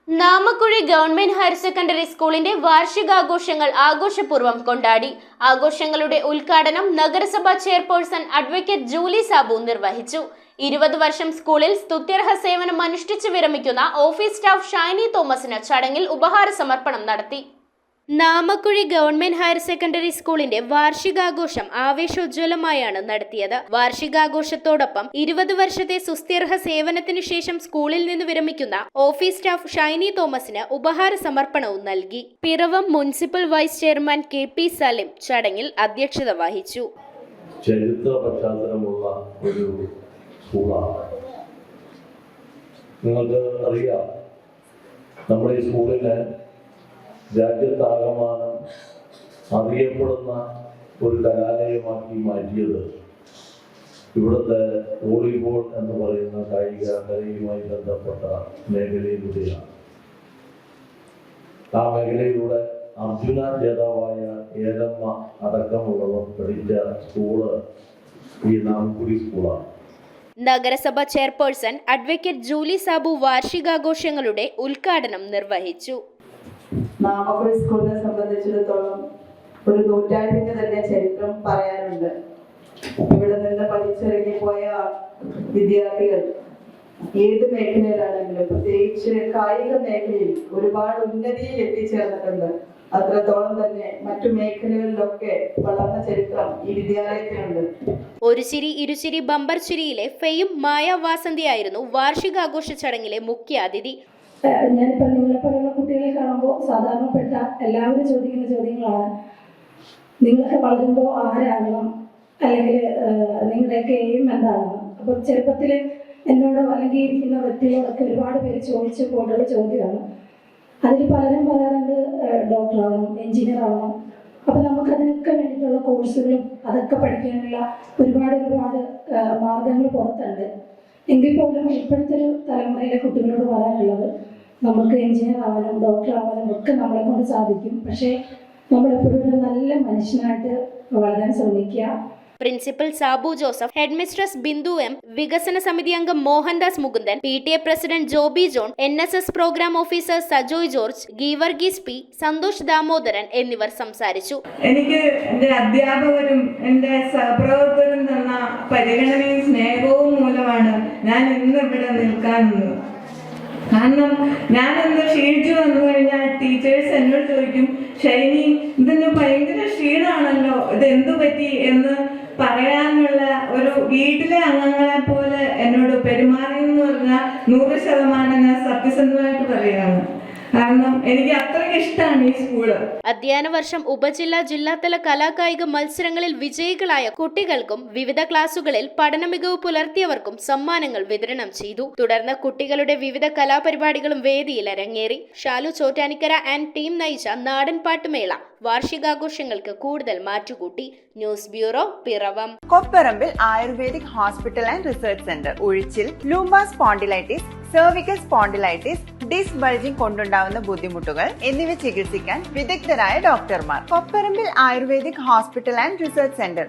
നാമക്കുഴി government higher secondary സ്കൂളിന്റെ വാർഷികാഘോഷങ്ങൾ ആഘോഷപൂർവ്വം കൊണ്ടാടി. ആഘോഷങ്ങളുടെ ഉദ്ഘാടനം നഗരസഭാ ചെയർപേഴ്സൺ അഡ്വക്കേറ്റ് ജൂലി സാബു നിർവഹിച്ചു. 20 വർഷം സ്കൂളിൽ സ്തുത്യർഹ സേവനം അനുഷ്ഠിച്ചു വിരമിക്കുന്ന ഓഫീസ് സ്റ്റാഫ് ഷൈനി തോമസിന് ചടങ്ങിൽ ഉപഹാര സമർപ്പണം നടത്തി. നാമക്കുഴി ഗവൺമെന്റ് ഹയർ സെക്കൻഡറി സ്കൂളിന്റെ വാർഷികാഘോഷം ആവേശോജ്വലമായാണ് നടത്തിയത്. വാർഷികാഘോഷത്തോടൊപ്പം 20 വർഷത്തെ സുസ്ഥിർഹ സേവനത്തിനു ശേഷം സ്കൂളിൽ നിന്ന് വിരമിക്കുന്ന ഓഫീസ് സ്റ്റാഫ് ഷൈനി തോമസിന് ഉപഹാര സമർപ്പണവും നൽകി. Piravam municipal vice chairman KP Salim ചടങ്ങിൽ അധ്യക്ഷത വഹിച്ചു. ചരിത്ര പശ്ചാത്തലമുള്ള ഒരു സ്കൂളാണ്. നിങ്ങൾക്ക് അറിയാം, നമ്മുടെ ഈ സ്കൂളിന് രാജ്യത്താകമാനം അറിയപ്പെടുന്ന ഒരു കലാലയമാക്കി മാറ്റിയത് ഇവിടുത്തെ വോളിബോൾ എന്ന് പറയുന്ന കായിക കലയുമായി ബന്ധപ്പെട്ട മേഖലയിലൂടെയാണ്. ആ മേഖലയിലൂടെ അർജുന ജേതാവായ ഏലമ്മ അടക്കമുള്ളവർ പഠിച്ച സ്കൂള് ഈ നാമക്കുഴി സ്കൂളാണ്. നഗരസഭ ചെയർപേഴ്സൺ അഡ്വക്കേറ്റ് ജൂലി സാബു വാർഷികാഘോഷങ്ങളുടെ ഉദ്ഘാടനം നിർവഹിച്ചു. നാമക്കുഴി സ്കൂളിനെ സംബന്ധിച്ചിടത്തോളം ഒരു നൂറ്റാണ്ടിന്റെ തന്നെ ചരിത്രം പറയാനുണ്ട്. ഇവിടെ നിന്ന് പഠിച്ചിറങ്ങിപ്പോയ വിദ്യാർത്ഥികൾ ഏത് മേഖലയിലാണെങ്കിലും, പ്രത്യേകിച്ച് കായിക മേഖലയിൽ ഒരുപാട് ഉന്നതിയിൽ എത്തിച്ചേർന്നിട്ടുണ്ട്. അത്രത്തോളം തന്നെ മറ്റു മേഖലകളിലൊക്കെ വളർന്ന ചരിത്രം ഈ വിദ്യാലയത്തിനുണ്ട്. ഒരു ചിരി ഇരുചിരി ബമ്പർ ചിരിയിലെ ഫെയും മായ വാസന്തിയായിരുന്നു വാർഷികാഘോഷ ചടങ്ങിലെ മുഖ്യ അതിഥി. ഞാനിപ്പോൾ നിങ്ങളെപ്പോലുള്ള കുട്ടികളെ കാണുമ്പോൾ സാധാരണപ്പെട്ട എല്ലാവരും ചോദിക്കുന്ന ചോദ്യങ്ങളാണ്: നിങ്ങളൊക്കെ വളരുമ്പോൾ ആരാകണം, അല്ലെങ്കിൽ നിങ്ങളുടെയൊക്കെ എയിം എന്താണെന്ന്. അപ്പോൾ ചെറുപ്പത്തിൽ എന്നോട് അല്ലെങ്കിൽ ഇരിക്കുന്ന വ്യക്തികളോടൊക്കെ ഒരുപാട് പേര് ചോദിച്ചു പോയിട്ടുള്ള ചോദ്യമാണ്. അതിൽ പലരും പറയാറുണ്ട് ഡോക്ടറാവണം, എൻജിനീയർ ആവണം. അപ്പോൾ നമുക്കതിനൊക്കെ വേണ്ടിയിട്ടുള്ള കോഴ്സുകളും അതൊക്കെ പഠിക്കാനുള്ള ഒരുപാട് മാർഗങ്ങൾ പുറത്തുണ്ട്. എങ്കിൽ പോലും ഇപ്പോഴത്തെ ഒരു തലമുറയിലെ കുട്ടികളോട് പറയാനുള്ളത്, നമുക്ക് എൻജിനീയർ ആവാനും ഡോക്ടർ ആവാനും ഒക്കെ നമ്മളെ കൊണ്ട് സാധിക്കും. പക്ഷേ നമ്മളെപ്പോഴും ഒരു നല്ല മനുഷ്യനായിട്ട് വളരാൻ ശ്രമിക്കുക. Principal Sabu Joseph, head mistress Bindu M, വികസന സമിതി അംഗം Mohandas Mukundan, PTA president Joby John, NSS programme officer Sajoy George, Geevarghese P, Santhosh Damodaran എന്നിവർ സംസാരിച്ചു. എനിക്ക് എൻ്റെ അധ്യാപകരും എൻ്റെ സഹപ്രവർത്തകരും തന്ന പരിഗണനയും സ്നേഹവും മൂലമാണ് ഞാൻ ഇന്ന് ഇവിടെ നിൽക്കാനുള്ളത്. കാരണം ഞാനെന്ത് ക്ഷീണിച്ചു വന്നു കഴിഞ്ഞാൽ ടീച്ചേഴ്സ് എന്നോട് ചോദിക്കും, ഷൈനി ഇതിന് ഭയങ്കര ക്ഷീണമാണല്ലോ, ഇതെന്തു പറ്റി എന്ന് പറയാനുള്ള ഒരു വീട്ടിലെ അംഗങ്ങളെ പോലെ എന്നോട് പെരുമാറിയെന്ന് പറഞ്ഞാൽ 100% ഞാൻ സത്യസന്ധമായിട്ട് പറയുകയാണ്. കാരണം എനിക്ക് അത്രയ്ക്ക് ഇഷ്ടമാണ് ഈ സ്കൂള്. അധ്യയന വർഷം ഉപജില്ലാ ജില്ലാതല കലാകായിക മത്സരങ്ങളിൽ വിജയികളായ കുട്ടികൾക്കും വിവിധ ക്ലാസുകളിൽ പഠന മികവ് പുലർത്തിയവർക്കും സമ്മാനങ്ങൾ വിതരണം ചെയ്തു. തുടർന്ന് കുട്ടികളുടെ വിവിധ കലാപരിപാടികളും വേദിയിൽ അരങ്ങേറി. ഷാലു ചോറ്റാനിക്കര ആൻഡ് ടീം നയിച്ച നാടൻ പാട്ടുമേള വാർഷികാഘോഷങ്ങൾക്ക് കൂടുതൽ മാറ്റുകൂട്ടി. News bureau, Piravom. Kopparambil ayurvedic hospital and research centre. ഉഴിച്ചിൽ, lumbar spondylitis, cervical spondylitis, disc bulging കൊണ്ടുണ്ടാവുന്ന ബുദ്ധിമുട്ടുകൾ എന്നിവ ചികിത്സിക്കാൻ വിദഗ്ധരായ ഡോക്ടർമാർ. Kopparambil ayurvedic hospital and research centre.